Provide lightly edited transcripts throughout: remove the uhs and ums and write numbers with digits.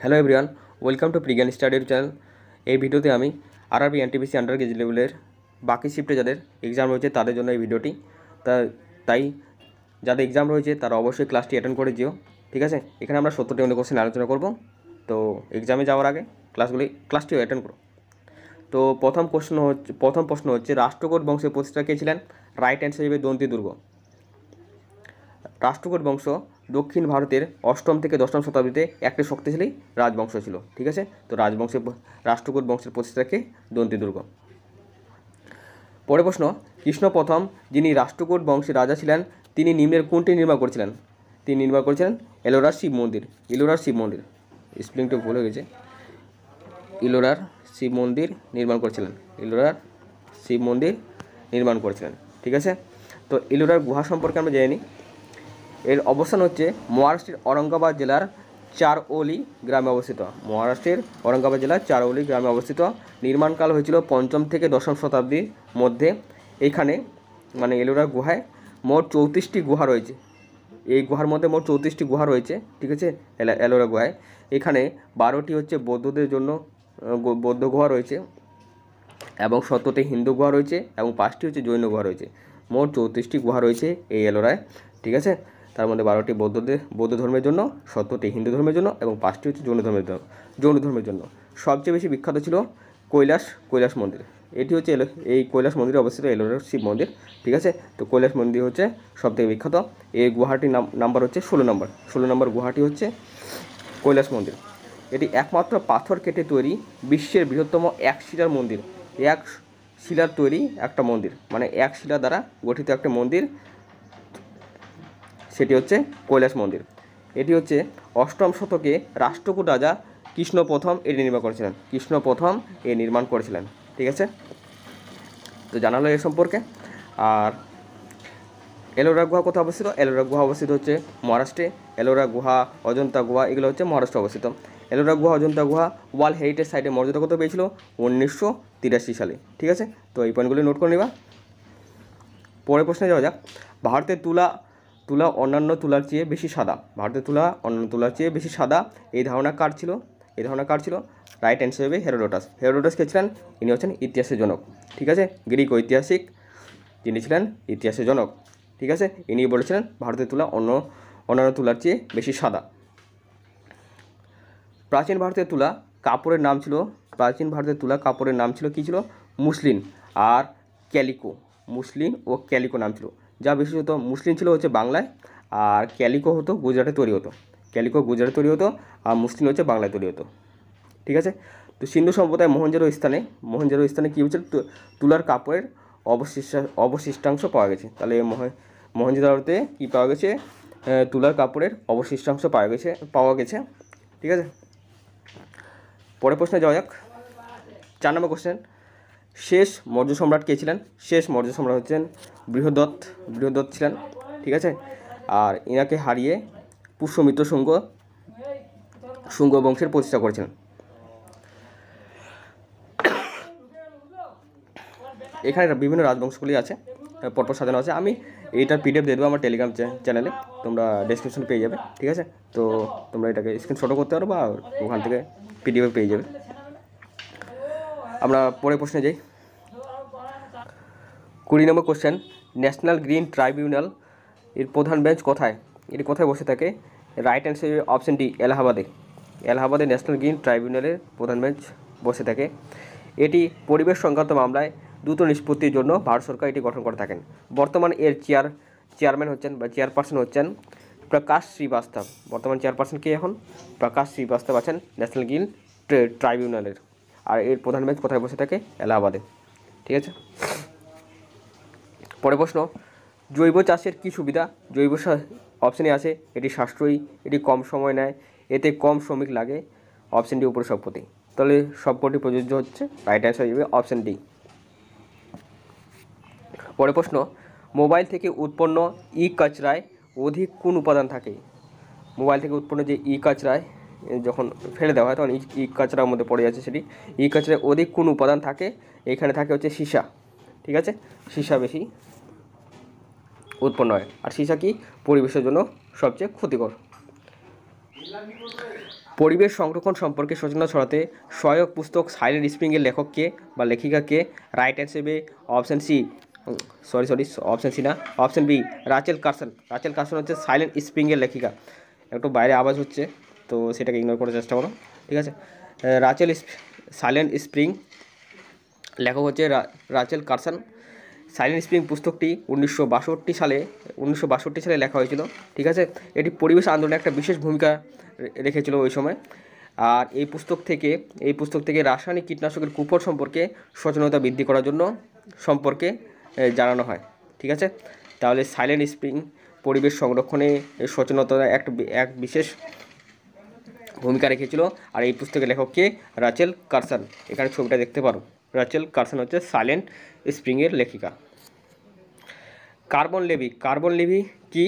Hello everyone, welcome to প্রিজ্ঞান স্টাডির channel. এই ভিডিওতে আমি আরআরবি এনটিপিসি আন্ডার গ্রেজুয়েট লেভেলের বাকি শিফটে যাদের এক্সাম রয়েছে তাদের জন্য এই ভিডিওটি। তাই যাদের এক্সাম রয়েছে তারা অবশ্যই ক্লাসটি অ্যাটেন্ড করে যেও, ঠিক আছে। এখানে আমরা 70টি মতো কোশ্চেন আলোচনা করব। তো এক্সামে যাওয়ার আগে ক্লাসটিও অ্যাটেন্ড করো। তো প্রথম প্রশ্ন হচ্ছে রাষ্ট্রকূট বংশের প্রতিষ্ঠাতা কে ছিলেন? রাইট অ্যান্সার হিসেবে দন্তি দুর্গ। রাষ্ট্রকূট বংশ দক্ষিণ ভারতের 8ম থেকে 10ম শতাব্দীতে একটি শক্তিশালী রাজবংশ ছিল, ঠিক আছে। তো রাষ্ট্রকূট বংশের প্রতিষ্ঠাতাকে দন্তি দুর্গ। পরের প্রশ্ন, কৃষ্ণ প্রথম যিনি রাষ্ট্রকূট বংশের রাজা ছিলেন তিনি নিম্নের কোনটি নির্মাণ করেছিলেন? তিনি নির্মাণ করেছিলেন এলোরার শিব মন্দির। স্পেলিংটা ভুল হয়ে গেছে। ইলোরার শিব মন্দির নির্মাণ করেছিলেন, ঠিক আছে। তো ইলোরার গুহা সম্পর্কে আমরা জেনে নিই। এর অবস্থান হচ্ছে মহারাষ্ট্রের ঔরঙ্গাবাদ জেলার চারওলি গ্রামে অবস্থিত। নির্মাণকাল হয়েছিল 5ম থেকে 10ম শতাব্দীর মধ্যে। এইখানে মানে এলোরা গুহায় মোট 34টি গুহা রয়েছে। এই গুহার মধ্যে মোট 34টি গুহা রয়েছে, ঠিক আছে। এলোরা গুহায় এখানে 12টি হচ্ছে বৌদ্ধদের জন্য বৌদ্ধ গুহা রয়েছে এবং 17টি হিন্দু গুহা রয়েছে এবং 5টি হচ্ছে জৈন গুহা রয়েছে। মোট 34টি গুহা রয়েছে এই এলোরায়, ঠিক আছে। তার মধ্যে 12টি বৌদ্ধ ধর্মের জন্য, 17টি হিন্দু ধর্মের জন্য এবং 5টি হচ্ছে জৈন ধর্মের জন্য। সবচেয়ে বেশি বিখ্যাত ছিল কৈলাস মন্দির। এটি হচ্ছে এই কৈলাস মন্দিরে অবস্থিত এলোরার শিব মন্দির, ঠিক আছে। তো কৈলাস মন্দির হচ্ছে সবথেকে বিখ্যাত। এই গুহাটির নাম্বার হচ্ছে 16 নম্বর গুহাটি হচ্ছে কৈলাস মন্দির। এটি একমাত্র পাথর কেটে তৈরি বিশ্বের বৃহত্তম এক শিলার মন্দির। এক শিলার তৈরি একটা মন্দির, মানে এক শিলা দ্বারা গঠিত একটা মন্দির, সেটি হচ্ছে কৈলাস মন্দির। এটি হচ্ছে 8ম শতকে রাষ্ট্রকূট রাজা কৃষ্ণ প্রথম এটি নির্মাণ করেছিলেন, ঠিক আছে। তো জানালো এর সম্পর্কে। আর এলোরা গুহা কোথায় অবস্থিত? এলোরা গুহা অবস্থিত হচ্ছে মহারাষ্ট্রে। এলোরা গুহা, অজন্তা গুহা এগুলো হচ্ছে মহারাষ্ট্রে অবস্থিত। এলোরা গুহা, অজন্তা গুহা ওয়ার্ল্ড হেরিটেজ সাইটে মর্যাদা কত পেয়েছিল? 1983 সালে, ঠিক আছে। তো এই পয়েন্টগুলি নোট করে নেবা। পরের প্রশ্নে যাওয়া যাক। ভারতের তুলা অন্যান্য তুলার চেয়ে বেশি সাদা, এই ধারণা কার ছিল? রাইট অ্যান্সার হবে হেরোডোটাস কে ছিলেন? ইনি হচ্ছেন ইতিহাসের জনক, ঠিক আছে। গ্রিক ঐতিহাসিক যিনি ছিলেন ইতিহাসের জনক, ঠিক আছে। ইনি বলেছিলেন ভারতের তুলা অন্যান্য তুলার চেয়ে বেশি সাদা। প্রাচীন ভারতের তুলা কাপড়ের নাম ছিল কী ছিল? মুসলিন আর ক্যালিকো। মুসলিন ও ক্যালিকো নাম ছিল। যা বিশেষত মুসলিন ছিল হচ্ছে বাংলায়, আর ক্যালিকো হতো গুজরাটে তৈরি হতো, আর মুসলিন হচ্ছে বাংলায় তৈরি হতো, ঠিক আছে। তো সিন্ধু সভ্যতায় মহেঞ্জোদড়ো স্থানে কী হয়েছিল? তুলার কাপড়ের অবশিষ্টাংশ পাওয়া গেছে। তাহলে মহেঞ্জোদড়োতে কী পাওয়া গেছে? তুলার কাপড়ের অবশিষ্টাংশ পাওয়া গেছে, ঠিক আছে। পরের প্রশ্নে যাওয়া যাক। 4 নম্বর কোশ্চেন, শেষ মৌর্য সম্রাট কে ছিলেন? শেষ মৌর্য সম্রাট হচ্ছেন বৃহদ্রথ ছিলেন, ঠিক আছে। আর ইনাকে হারিয়ে পুষ্যমিত্র শুঙ্গ বংশের প্রতিষ্ঠা করেছিলেন। এখানে বিভিন্ন রাজবংশগুলি আছে, পরপর সাজানো আছে। আমি এইটার পিডিএফ দিয়ে দেবো আমার টেলিগ্রাম চ্যানেলে, তোমরা ডেসক্রিপশনে পেয়ে যাবে, ঠিক আছে। তো তোমরা এটাকে স্ক্রিনশটও করতে পারো বা ওখান থেকে পিডিএফ পেয়ে যাবে। আমরা পরের প্রশ্নে যাই। 20 নম্বর কোশ্চেন, ন্যাশনাল গ্রিন ট্রাইব্যুনাল এর প্রধান বেঞ্চ কোথায়? এটি কোথায় বসে থাকে? রাইট অ্যান্সার অপশন ডি, এলাহাবাদে ন্যাশনাল গ্রিন ট্রাইব্যুনালের প্রধান বেঞ্চ বসে থাকে। এটি পরিবেশ সংক্রান্ত মামলায় দ্রুত নিষ্পত্তির জন্য ভারত সরকার এটি গঠন করে থাকেন। বর্তমান এর চেয়ারপারসন হচ্ছেন প্রকাশ শ্রীবাস্তব। বর্তমান চেয়ারপারসন কে এখন? প্রকাশ শ্রীবাস্তব আছেন ন্যাশনাল গ্রিন ট্রাইব্যুনালের। আর এর প্রধান বেঞ্চ কোথায় বসে থাকে? এলাহাবাদে, ঠিক আছে। পরের প্রশ্ন, জৈব চাষের কী সুবিধা? অপশানে আছে এটি সাশ্রয়ী, এটি কম সময় নেয়, এতে কম শ্রমিক লাগে। অপশান ডি উপরে সবকটি। তাহলে সবকটি প্রযোজ্য হচ্ছে। রাইট অ্যান্সার হবে অপশান ডি। পরের প্রশ্ন, মোবাইল থেকে উৎপন্ন ই কাচরায় অধিক কোন উপাদান থাকে? মোবাইল থেকে উৎপন্ন যে ই কাচরায় যখন ফেলে দেওয়া হয় তখন ই কাচরার মধ্যে পড়ে যাচ্ছে, সেটি ই কাচরায় অধিক কোন উপাদান থাকে? এখানে থাকে হচ্ছে সীসা, ঠিক আছে। সীসা বেশি উৎপন্ন হয়, আর সীসা কি? পরিবেশের জন্য সবচেয়ে ক্ষতিকর। পরিবেশ সংরক্ষণ সম্পর্কে সচেতনতা ছড়াতে সহায়ক পুস্তক সাইলেন্ট স্প্রিংয়ের লেখককে বা লেখিকাকে? Right answer option C, option C না, option B Rachel Carson. Rachel Carson হচ্ছে সাইলেন্ট স্প্রিংয়ের লেখিকা। একটু বাইরে আওয়াজ হচ্ছে তো সেটাকে ইগনোর করার চেষ্টা করো, ঠিক আছে। রাচেল সাইলেন্ট স্প্রিং, লেখক হচ্ছে রাচেল কার্সন। সাইলেন্ট স্প্রিং পুস্তকটি 1962 সালে লেখা হয়েছিল, ঠিক আছে। এটি পরিবেশ আন্দোলনে একটা বিশেষ ভূমিকা রেখেছিল ওই সময়। আর এই পুস্তক থেকে রাসায়নিক কীটনাশকের কুফল সম্পর্কে সচেতনতা বৃদ্ধি করার জন্য জানানো হয়, ঠিক আছে। তাহলে সাইলেন্ট স্প্রিং পরিবেশ সংরক্ষণে সচেতনতার এক বিশেষ ভূমিকা রেখেছিল। আর এই পুস্তকের লেখককে? Rachel Carson. এখানে ছবিটা দেখতে পারো, রাচেল কার্সন হচ্ছে সাইলেন্ট স্প্রিংয়ের লেখিকা। কার্বন লেভি কি?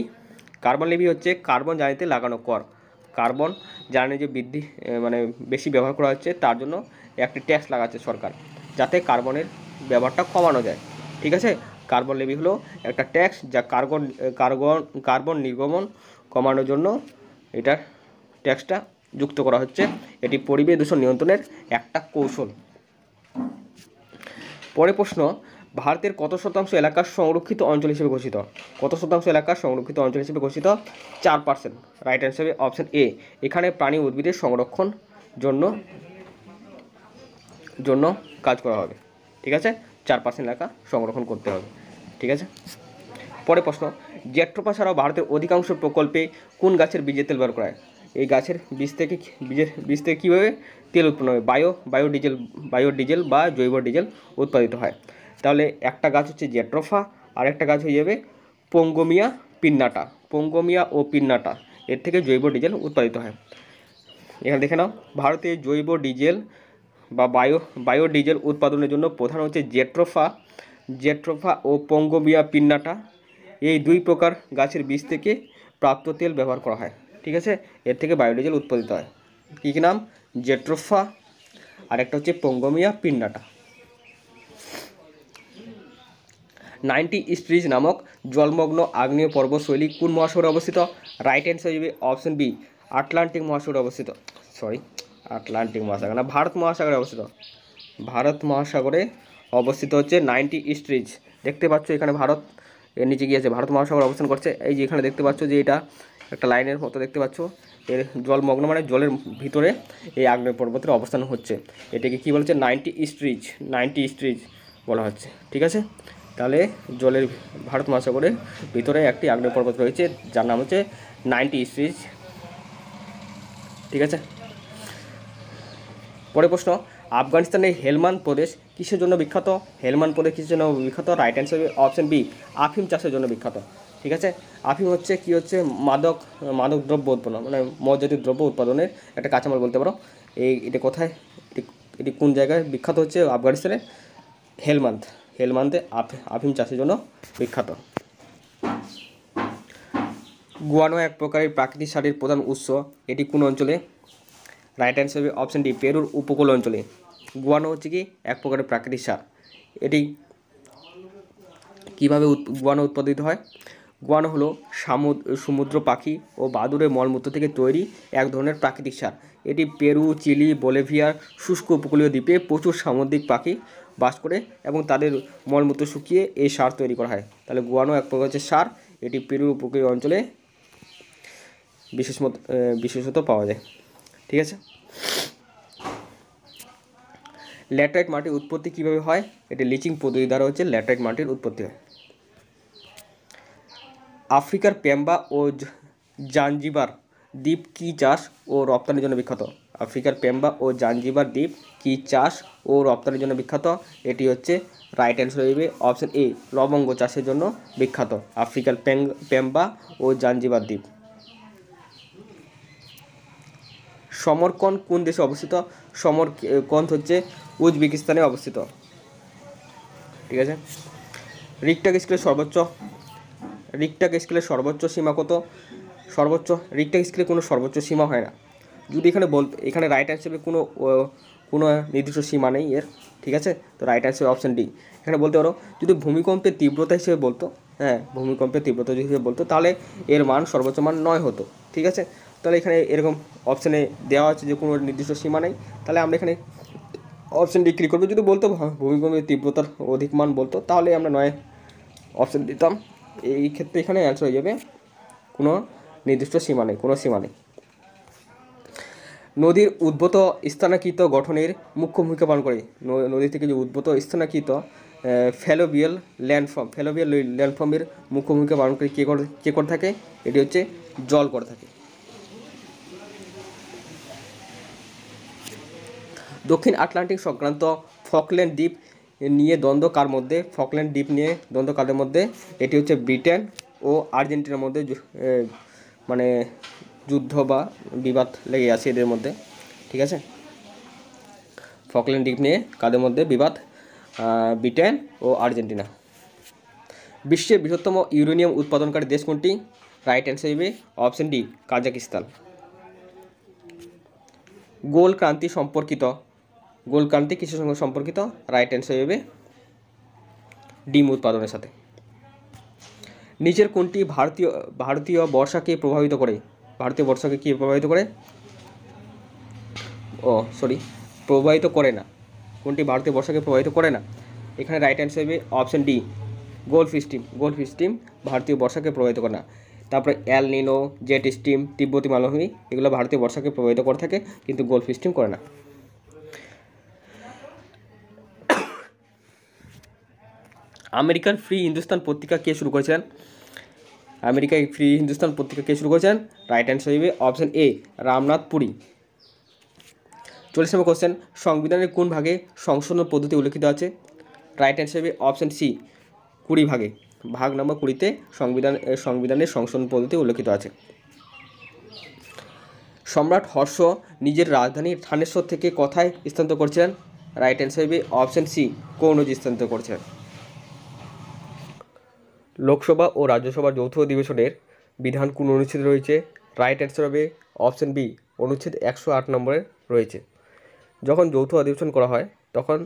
কার্বন লেভি হচ্ছে কার্বন জ্বালানিতে লাগানো কর। কার্বন জ্বালানি যে বেশি ব্যবহার করা হচ্ছে তার জন্য একটি ট্যাক্স লাগাচ্ছে সরকার, যাতে কার্বনের ব্যবহারটা কমানো যায়, ঠিক আছে। কার্বন লেভি হলো একটা ট্যাক্স যা কার্বন নির্গমন কমানোর জন্য এটার ট্যাক্সটা যুক্ত করা হচ্ছে। এটি পরিবেশ দূষণ নিয়ন্ত্রণের একটা কৌশল। পরের প্রশ্ন, ভারতের কত শতাংশ এলাকা সংরক্ষিত অঞ্চল হিসেবে ঘোষিত? কত শতাংশ এলাকা সংরক্ষিত অঞ্চল হিসেবে ঘোষিত? 4%। Right answer option A. এখানে প্রাণী উদ্ভিদের সংরক্ষণ জন্য কাজ করা হবে, ঠিক আছে। 4% এলাকা সংরক্ষণ করতে হবে, ঠিক আছে। পরের প্রশ্ন, জেট্রোফা ছাড়াও ভারতের অধিকাংশ প্রকল্পে কোন গাছের বীজের তেল ব্যবহার করা হয়? এই গাছের বীজ থেকে কীভাবে তেল উৎপন্ন হবে? বায়োডিজেল বা জৈব ডিজেল উৎপাদিত হয়। তাহলে একটা গাছ হচ্ছে জেট্রোফা, আর একটা গাছ হয়ে যাবে পঙ্গোমিয়া ও পিন্নাটা। এর থেকে জৈব ডিজেল উৎপাদিত হয়। এখানে দেখে নাও, ভারতে জৈব ডিজেল বা বায়োডিজেল উৎপাদনের জন্য প্রধান হচ্ছে জেট্রোফা ও পঙ্গোমিয়া পিন্নাটা। এই দুই প্রকার গাছের বীজ থেকে প্রাপ্ত তেল ব্যবহার করা হয়, ঠিক আছে। এর থেকে বায়োডিজেল উৎপাদিত হয়। কী নাম? জেট্রোফা, আর একটা হচ্ছে পঙ্গোমিয়া পিন্নাটা। 90 স্ট্রিজ নামক জলমগ্ন আগ্নেয় পর্বতশৈলী কোন মহাসাগরে অবস্থিত? রাইট অ্যান্সার হবে অপশন বি, আটলান্টিক মহাসাগরে অবস্থিত। আটলান্টিক মহাসাগর না, ভারত মহাসাগরে অবস্থিত। ভারত মহাসাগরে অবস্থিত হচ্ছে 90 স্ট্রিজ। দেখতে পাচ্ছ এখানে ভারত এর নিচে গিয়েছে, ভারত মহাসাগর অবস্থান করছে। এই যে এখানে দেখতে পাচ্ছ যে এটা একটা লাইনের মতো দেখতে পাচ্ছ, এর জলমগ্ন মানে জলের ভিতরে এই আগ্নেয় পর্বতের অবস্থান হচ্ছে। এটাকে কী বলছে? 90 স্ট্রিজ বলা হচ্ছে, ঠিক আছে। তাহলে ভারত মহাসাগরের ভিতরে একটি আগ্নেয় পর্বত রয়েছে যার নাম হচ্ছে 90 স্ট্রিজ, ঠিক আছে। পরের প্রশ্ন, আফগানিস্তানের হেলমান্দ প্রদেশ কিসের জন্য বিখ্যাত? রাইট অ্যান্সার অপশন বি, আফিম চাষের জন্য বিখ্যাত, ঠিক আছে। আফিম হচ্ছে মাদক দ্রব্য উৎপন্ন, মদ জাতীয় দ্রব্য উৎপাদনের একটা কাঁচামাল বলতে পারো। এটা কোথায়, এটি কোন জায়গায় বিখ্যাত হচ্ছে? আফগানিস্তানের হেলমান্দে আফিম চাষের জন্য বিখ্যাত। গুয়ানো এক প্রকারের প্রাকৃতিক সারের প্রধান উৎস, এটি কোন অঞ্চলে? রাইট অ্যান্সার হবে অপশন ডি, পেরুর উপকূল অঞ্চলে। গুয়ানো হচ্ছে কি এক প্রকারের প্রাকৃতিক সার। এটি কীভাবে গুয়ানো উৎপাদিত হয়? গুয়ানো হলো সমুদ্র পাখি ও বাদুড়ের মলমূত্র থেকে তৈরি এক ধরনের প্রাকৃতিক সার। এটি পেরু, চিলি, বলিভিয়ার শুষ্ক উপকূলীয় দ্বীপে প্রচুর সামুদ্রিক পাখি বাস করে এবং তাদের মলমূত্র শুকিয়ে এই সার তৈরি করা হয়। তাহলে গুয়ানো এক প্রকার হচ্ছে সার, এটি পেরুর উপকূলীয় অঞ্চলে বিশেষত পাওয়া যায়, ঠিক আছে। ল্যাটেরাইট মাটির উৎপত্তি কীভাবে হয়? এটি লিচিং পদ্ধতি দ্বারা হচ্ছে ল্যাটেরাইট মাটির উৎপত্তি হয়। আফ্রিকার পেম্বা ও জাঞ্জিবার দ্বীপ কী চাষ ও রপ্তানির জন্য বিখ্যাত? আফ্রিকার পেম্বা ও জাঞ্জিবার দ্বীপ কী চাষ ও রপ্তানির জন্য বিখ্যাত? এটি হচ্ছে রাইট অ্যান্সার হবে অপশন এ, লবঙ্গ চাষের জন্য বিখ্যাত আফ্রিকার পেম্বা ও জাঞ্জিবার দ্বীপ। সমরকন্দ কোন দেশে অবস্থিত? সমরকন্দ হচ্ছে উজবেকিস্তানে অবস্থিত, ঠিক আছে। রিক্টার স্কেলের সর্বোচ্চ সীমা কত? রিক্টার স্কেলে কোনো সর্বোচ্চ সীমা হয় না। যদি এখানে রাইট অ্যান্সার কোনো নির্দিষ্ট সীমা নেই এর, ঠিক আছে। তো রাইট অ্যান্সার অপশন ডি। এখানে বলতে পারো যদি ভূমিকম্পের তীব্রতা হিসেবে বলতো, তাহলে এর মান সর্বোচ্চ মান 9 হতো, ঠিক আছে। তাহলে এখানে এরকম অপশানে দেওয়া আছে যে কোনো নির্দিষ্ট সীমা নেই, তাহলে আমরা এখানে অপশান ডি ক্লিক করবো। যদি বলতো ভূমিকম্পের তীব্রতার অধিক মান বলতো, তাহলে আমরা 9 অপশান দিতাম। এই ক্ষেত্রে এখানে অ্যান্সার হয়ে যাবে কোনো নির্দিষ্ট সীমা নেই, কোনো সীমা নেই। নদীর উদ্ভূত স্থানাকৃত গঠনের মুখ্য ভূমিকা পালন করে। নদী থেকে যে উদ্ভূত স্থানাকৃত ফ্যালোবিয়াল ল্যান্ডফর্মের মুখ্য ভূমিকা পালন করে কে করে থাকে? এটি হচ্ছে জল করে থাকে। দক্ষিণ আটলান্টিক সংক্রান্ত ফকল্যান্ড দ্বীপ নিয়ে দ্বন্দ্ব কার মধ্যে? ফকল্যান্ড দ্বীপ নিয়ে দ্বন্দ্ব কাদের মধ্যে? এটি হচ্ছে ব্রিটেন ও আর্জেন্টিনার মধ্যে মানে যুদ্ধ বা বিবাদ লেগে আছে এদের মধ্যে, ঠিক আছে। ফকল্যান্ড দ্বীপ নিয়ে কাদের মধ্যে বিবাদ? ব্রিটেন ও আর্জেন্টিনা। বিশ্বের বৃহত্তম ইউরেনিয়াম উৎপাদনকারী দেশ কোনটি? রাইট অ্যান্সার হবে অপশন ডি, কাজাকিস্তান। গোল ক্রান্তি কিসের সঙ্গে সম্পর্কিত? রাইট অ্যান্সার হবে ডিম উৎপাদনের সাথে। নিচের কোনটি ভারতীয় বর্ষাকে প্রভাবিত করে? ভারতীয় বর্ষাকে কি প্রভাবিত করে? প্রভাবিত করে না। কোনটি ভারতীয় বর্ষাকে প্রভাবিত করে না? এখানে রাইট অ্যান্সার হবে অপশন ডি, গোল্ফ স্ট্রিম ভারতীয় বর্ষাকে প্রভাবিত করে না। তারপরে এল নিনো, জেট স্ট্রিম, তিব্বতী মালভূমি, এগুলো ভারতীয় বর্ষাকে প্রভাবিত করে থাকে, কিন্তু গোল্ফ স্ট্রিম করে না। আমেরিকান ফ্রি হিন্দুস্তান পত্রিকা কে শুরু করেছিলেন? আমেরিকায় ফ্রি হিন্দুস্তান পত্রিকা কে শুরু করেছেন? রাইট অ্যান্সার হবে option A, Ramnath Puri. 40 number question, সংবিধানের কোন ভাগে সংশোধন পদ্ধতি উল্লেখিত আছে? রাইট অ্যান্সার হবে অপশন সি, 20 ভাগে। ভাগ নম্বর 20-তে সংবিধানের সংশোধন পদ্ধতি উল্লেখিত আছে। সম্রাট হর্ষ নিজের রাজধানী থানেশ্বর থেকে কোথায় স্থানান্তর করেছিলেন? রাইট অ্যান্সার হবে অপশন সি, কনৌজ স্থানান্তর করেছিলেন। লোকসভা ও রাজ্যসভার যৌথ অধিবেশনের বিধান কোন অনুচ্ছেদে রয়েছে? রাইট অ্যান্সার হবে অপশন বি, অনুচ্ছেদ 108 নম্বরে রয়েছে। যখন যৌথ অধিবেশন করা হয় তখন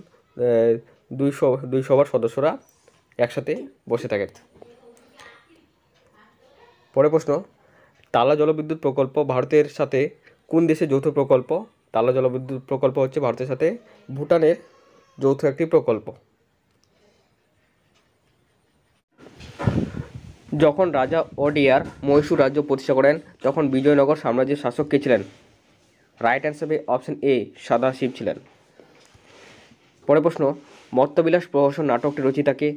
দুই সভার সদস্যরা একসাথে বসে থাকেন। পরের প্রশ্ন, তালা জলবিদ্যুৎ প্রকল্প ভারতের সাথে কোন দেশের যৌথ প্রকল্প? তালা জলবিদ্যুৎ প্রকল্প হচ্ছে ভারতের সাথে ভুটানের যৌথ একটি প্রকল্প। যখন রাজা ওডিয়ার মহীশূর রাজ্য প্রতিষ্ঠা করেন তখন বিজয়নগর সাম্রাজ্যের শাসক কে ছিলেন? রাইট অ্যান্সার হবে অপশন এ, সদাশিব ছিলেন। পরের প্রশ্ন, মর্ত্যবিলাস প্রহসন নাটকটি রচিতাকে?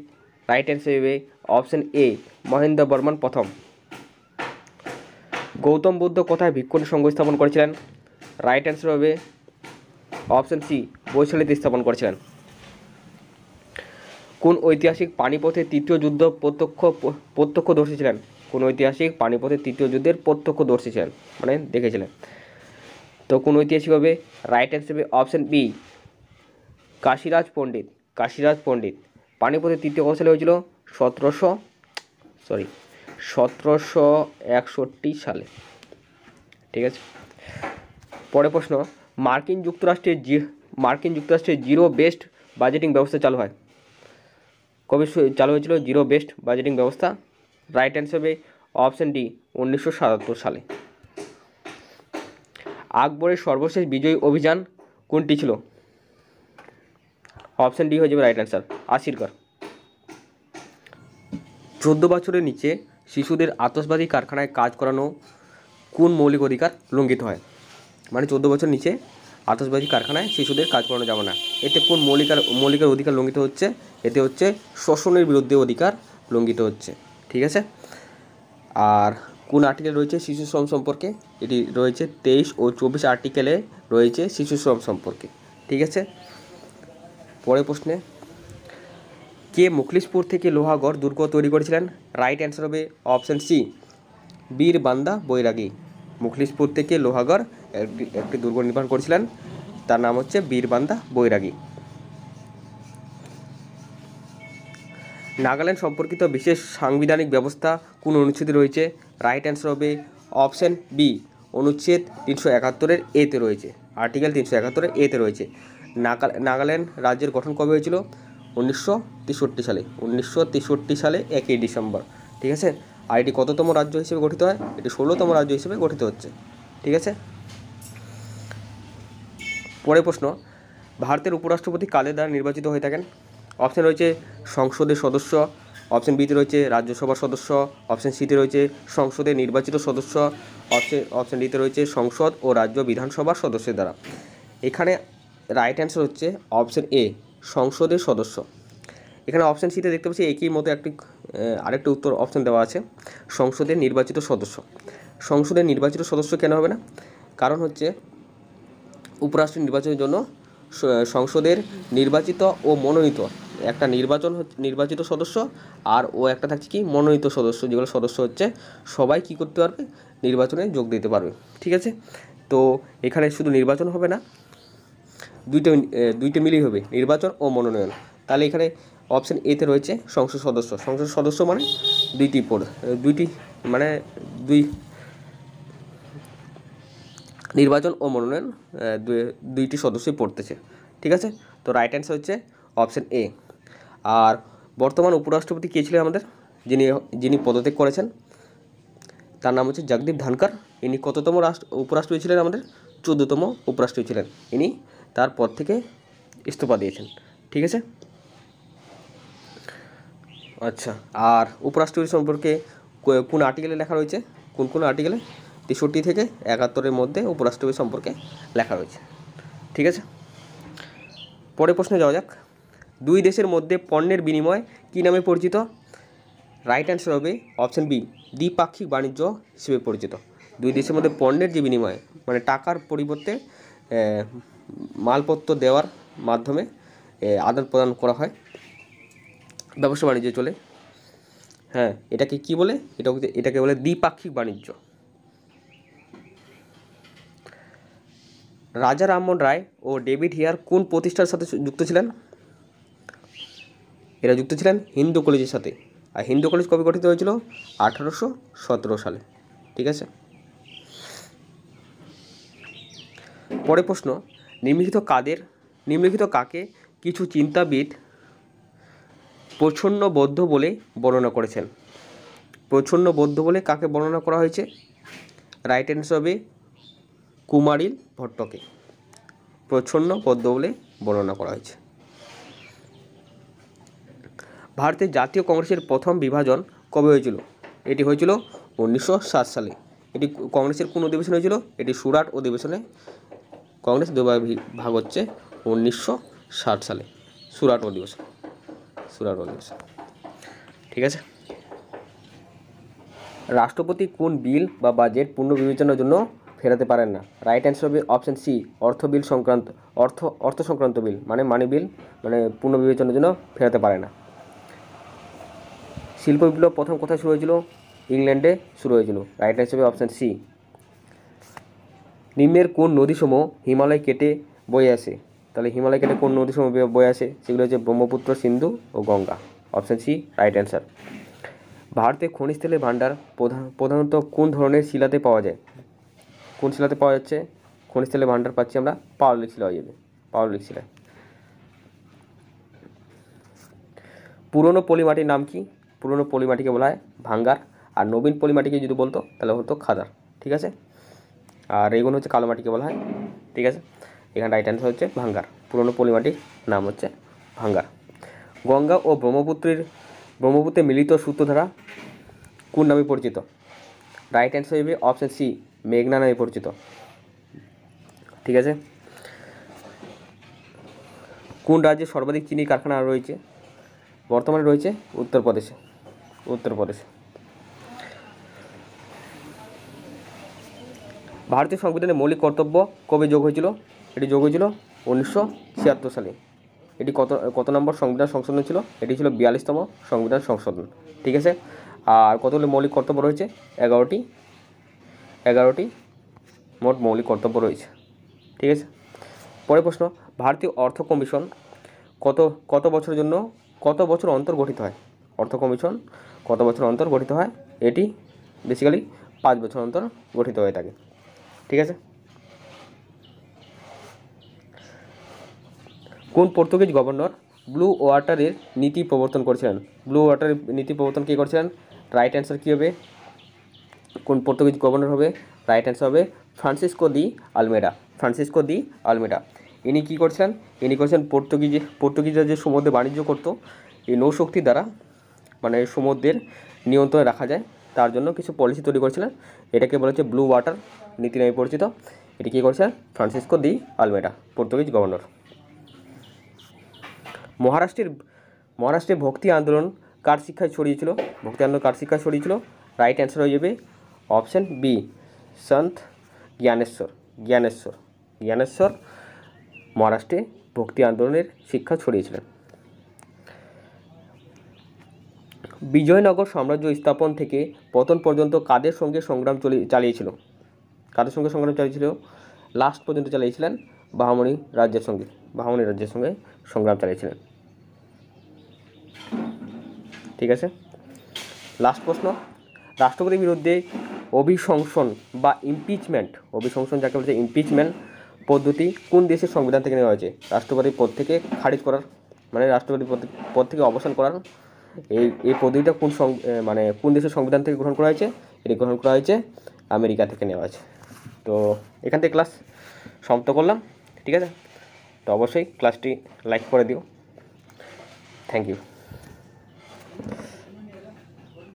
রাইট অ্যান্সার হবে অপশন এ, মহেন্দ্র বর্মন প্রথম। গৌতম বুদ্ধ কোথায় ভিক্ষুণী সংঘ স্থাপন করেছিলেন? রাইট অ্যান্সার হবে অপশন সি, বৈশালীতে স্থাপন করেছিলেন। কোন ঐতিহাসিক পানিপথের তৃতীয় যুদ্ধ প্রত্যক্ষদর্শী ছিলেন? কোন ঐতিহাসিক পানিপথের তৃতীয় যুদ্ধের প্রত্যক্ষদর্শী ছিলেন, মানে দেখেছিলেন? তো কোন ঐতিহাসিক হবে? রাইট অ্যান্সার হবে অপশন বি, কাশীরাজ পণ্ডিত। পানিপথের তৃতীয় কত সালে হয়েছিল? 1761 সালে, ঠিক আছে। পরের প্রশ্ন, মার্কিন যুক্তরাষ্ট্রের জিরো বেস্ট বাজেটিং ব্যবস্থা চালু হয়? কবে চালু হয়েছিল জিরো বেস্ট বাজেটিং ব্যবস্থা? রাইট অ্যান্সার হবে অপশন ডি, 1977 সালে। আকবরের সর্বশেষ বিজয়ী অভিযান কোনটি ছিল? অপশন ডি হয়ে যাবে রাইট অ্যান্সার, আসিরগড়। 14 বছরের নিচে শিশুদের আতশবাজি কারখানায় কাজ করানো কোন মৌলিক অধিকার লঙ্ঘিত হয়? মানে 14 বছর নিচে আতশবাজি কারখানায় শিশুদের কাজ করানো যাবে না। এতে কোন মৌলিক অধিকার লঙ্ঘিত হচ্ছে? এতে হচ্ছে শোষণের বিরুদ্ধে অধিকার লঙ্ঘিত হচ্ছে, ঠিক আছে। আর কোন আর্টিকেল রয়েছে শিশু শ্রম সম্পর্কে? এটি রয়েছে 23 ও 24 আর্টিকেলে রয়েছে শিশু শ্রম সম্পর্কে, ঠিক আছে। পরের প্রশ্নে, কে মুখলিসপুর থেকে লোহাগড় দুর্গ তৈরি করেছিলেন? রাইট অ্যান্সার হবে অপশন সি, বীর বান্দা বৈরাগী। মুখলিসপুর থেকে লোহাগড় একটি দুর্গ নির্মাণ করেছিলেন, তার নাম হচ্ছে বীর বান্দা বৈরাগী। নাগাল্যান্ড সম্পর্কিত বিশেষ সাংবিধানিক ব্যবস্থা কোন অনুচ্ছেদে রয়েছে? রাইট অ্যান্সার হবে অপশন বি, অনুচ্ছেদ 371-এর এতে রয়েছে, আর্টিকেল 371-এর এতে রয়েছে। নাগাল্যান্ড রাজ্যের গঠন কবে হয়েছিল? 1963 সালে। 1963 সালে 1 ডিসেম্বর, ঠিক আছে। আর এটি কততম রাজ্য হিসেবে গঠিত হয়? এটি 16তম রাজ্য হিসেবে গঠিত হচ্ছে। ঠিক আছে। পরের প্রশ্ন, ভারতের উপরাষ্ট্রপতি কাদের দ্বারা নির্বাচিত হয়ে থাকেন? অপশান রয়েছে সংসদের সদস্য, অপশান বিতে রয়েছে রাজ্যসভার সদস্য, অপশান সিতে রয়েছে সংসদের নির্বাচিত সদস্য, অপশান ডিতে রয়েছে সংসদ ও রাজ্য বিধানসভার সদস্যের দ্বারা। এখানে রাইট অ্যান্সার হচ্ছে অপশান এ, সংসদের সদস্য। এখানে অপশান সিতে দেখতে পাচ্ছি একই মতো আরেকটি উত্তর অপশান দেওয়া আছে, সংসদের নির্বাচিত সদস্য। সংসদের নির্বাচিত সদস্য কেন হবে না? কারণ হচ্ছে উপরাষ্ট্র নির্বাচনের জন্য সংসদের নির্বাচিত ও মনোনীত একটা নির্বাচিত সদস্য, আর ও একটা থাকছে কি মনোনীত সদস্য, যেগুলো সদস্য হচ্ছে সবাই কি করতে পারবে, নির্বাচনে যোগ দিতে পারবে। ঠিক আছে, তো এখানে শুধু নির্বাচন হবে না, দুইটা মিলিয়ে হবে, নির্বাচন ও মনোনয়ন। তাহলে এখানে অপশান এতে রয়েছে সংসদ সদস্য। সংসদ সদস্য মানে দুই নির্বাচন ও মনোনয়ন দুইটি সদস্যই পড়তেছে। ঠিক আছে, তো রাইট অ্যান্সার হচ্ছে অপশান এ। আর বর্তমান উপরাষ্ট্রপতি কে ছিলেন আমাদের, যিনি পদত্যাগ করেছেন, তার নাম হচ্ছে জগদীপ ধনখড়। ইনি কততম উপরাষ্ট্রপতি ছিলেন আমাদের? 14তম উপরাষ্ট্রপতি ছিলেন। ইনি তার পদ থেকে ইস্তফা দিয়েছেন। ঠিক আছে, আচ্ছা, আর উপরাষ্ট্রপতি সম্পর্কে কোন আর্টিকেলে লেখা রয়েছে? কোন আর্টিকেলে? 63 থেকে 71-এর মধ্যে উপরাষ্ট্রপতি সম্পর্কে লেখা রয়েছে। ঠিক আছে, পরের প্রশ্নে যাওয়া যাক। দুই দেশের মধ্যে পণ্যের বিনিময় কী নামে পরিচিত? রাইট অ্যান্সার হবে অপশান বি, দ্বিপাক্ষিক বাণিজ্য হিসেবে পরিচিত। দুই দেশের মধ্যে পণ্যের যে বিনিময়, মানে টাকার পরিবর্তে মালপত্র দেওয়ার মাধ্যমে আদান প্রদান করা হয়, ব্যবসা বাণিজ্য চলে। হ্যাঁ, এটাকে কি বলে? এটাকে বলে দ্বিপাক্ষিক বাণিজ্য। রাজা রামমোহন রায় ও ডেভিড হিয়ার কোন প্রতিষ্ঠানের সাথে যুক্ত ছিলেন? এরা যুক্ত ছিলেন হিন্দু কলেজের সাথে। আর হিন্দু কলেজ কবে গঠিত হয়েছিল? 1817 সালে। ঠিক আছে, পরের প্রশ্ন, নিম্নলিখিত কাকে কিছু চিন্তাবিদ প্রচ্ছন্নবদ্ধ বলে বর্ণনা করেছেন? প্রচ্ছন্নবদ্ধ বলে কাকে বর্ণনা করা হয়েছে? রাইট অ্যান্সার হবে কুমারিল ভট্টকে প্রচ্ছন্নবদ্ধ বলে বর্ণনা করা হয়েছে। ভারতের জাতীয় কংগ্রেসের প্রথম বিভাজন কবে হয়েছিল? এটি হয়েছিল 1907 সালে। এটি কংগ্রেসের কোন অধিবেশন হয়েছিল? এটি সুরাট অধিবেশনে কংগ্রেস দুবার ভাগ হচ্ছে 1960 সালে, সুরাট অধিবেশন। ঠিক আছে, রাষ্ট্রপতি কোন বিল বা বাজেট পুনর্বিবেচনার জন্য ফেরাতে পারেন না? রাইট অ্যান্সার হবে অপশান সি, অর্থ সংক্রান্ত বিল, মানে মানি বিল, মানে পুনর্বিবেচনার জন্য ফেরাতে পারে না। শিল্প বিপ্লব প্রথম কোথায় শুরু হয়েছিল? ইংল্যান্ডে শুরু হয়েছিল। রাইট অ্যান্সার হবে অপশান সি। নিম্নের কোন নদীসমূহ হিমালয় কেটে বয়ে আসে? তাহলে হিমালয় কেটে কোন নদীসমূহ বয়ে আসে? সেগুলো হচ্ছে ব্রহ্মপুত্র, সিন্ধু ও Ganga. Option C right answer. ভারতে খনিজ তেলের ভাণ্ডার প্রধানত কোন ধরনের শিলাতে পাওয়া যায়? কোন শিলাতে পাওয়া যাচ্ছে? খনিজ তেলের ভাণ্ডার পাচ্ছি আমরা পাললিক শিলা হয়ে যাবে, পাললিক শিলায়। পুরনো পলিমাটির নাম কি? পুরনো পলিমাটিকে বলা হয় ভাঙ্গার, আর নবীন পলিমাটিকে যদি বলতো তাহলে হতো খাদার। ঠিক আছে, আর এগুলো হচ্ছে কালো মাটিকে বলা হয়। ঠিক আছে, এখানে রাইট অ্যান্সার হচ্ছে ভাঙ্গার। পুরনো পলিমাটির নাম হচ্ছে ভাঙ্গার। গঙ্গা ও ব্রহ্মপুত্রের মিলিত সূত্রধারা কোন নামে পরিচিত? রাইট অ্যান্সার হবে অপশান সি, মেঘনা নামে পরিচিত। ঠিক আছে, কোন রাজ্যে সর্বাধিক চিনির কারখানা রয়েছে? বর্তমানে রয়েছে উত্তরপ্রদেশে। ভারতীয় সংবিধানের মৌলিক কর্তব্য কবে যোগ হয়েছিল? এটি যোগ হয়েছিল 1976 সালে। এটি কত নম্বর সংবিধান সংশোধন ছিল? এটি ছিল 42তম সংবিধান সংশোধন। ঠিক আছে, আর কতগুলো মৌলিক কর্তব্য রয়েছে? 11টি মোট মৌলিক কর্তব্য রয়েছে। ঠিক আছে, পরের প্রশ্ন, ভারতীয় অর্থ কমিশন কত বছর অন্তর গঠিত হয়? অর্থ কমিশন কত বছর অন্তর গঠিত হয়? এটি বেসিক্যালি 5 বছর অন্তর গঠিত হয়ে থাকে। ঠিক আছে, কোন পর্তুগিজ গভর্নর ব্লু ওয়াটারের নীতি প্রবর্তন করেছিলেন? ব্লু ওয়াটারের নীতি প্রবর্তন কে করেছিলেন? রাইট অ্যান্সার কী হবে? কোন পর্তুগিজ গভর্নর হবে? রাইট অ্যান্সার হবে ফ্রান্সিসকো দি আলমেডা। ইনি কী করছিলেন? ইনি করছেন পর্তুগিজরা যে সমুদ্রে বাণিজ্য করতো, এই নৌশক্তি দ্বারা মানে সমুদ্রের নিয়ন্ত্রণে রাখা যায় তার জন্য কিছু পলিসি তৈরি করেছিলেন। এটাকে বলা হচ্ছে ব্লু ওয়াটার নীতি নামে পরিচিত। এটি কী করেছিলেন? ফ্রান্সিসকো দি আলমেডা, পর্তুগিজ গভর্নর। মহারাষ্ট্রে ভক্তি আন্দোলন কার শিক্ষায় ছড়িয়েছিল? রাইট অ্যান্সার হয়ে যাবে অপশান বি, সন্ত জ্ঞানেশ্বর মহারাষ্ট্রে ভক্তি আন্দোলনের শিক্ষা ছড়িয়েছিলেন। বিজয়নগর সাম্রাজ্য স্থাপন থেকে পতন পর্যন্ত কাদের সঙ্গে সংগ্রাম চালিয়েছিল? লাস্ট পর্যন্ত চালিয়েছিলেন বাহামনি রাজ্যের সঙ্গে সংগ্রাম চালিয়েছিলেন। ঠিক আছে, লাস্ট প্রশ্ন, রাষ্ট্রপতির বিরুদ্ধে অভিশংসন বা ইমপিচমেন্ট যাকে বলছে ইমপিচমেন্ট পদ্ধতি কোন দেশের সংবিধান থেকে নেওয়া হয়েছে? রাষ্ট্রপতির পদ থেকে খারিজ করার, মানে রাষ্ট্রপতির পদ থেকে অবসান করার এই পদ্ধতিটা কোন দেশের সংবিধান থেকে গ্রহণ করা হয়েছে? এটি গ্রহণ করা হয়েছে আমেরিকা থেকে নেওয়া হয়েছে। তো এখান থেকে ক্লাস সমাপ্ত করলাম। ঠিক আছে, তো অবশ্যই ক্লাসটি লাইক করে দিও। Thank you.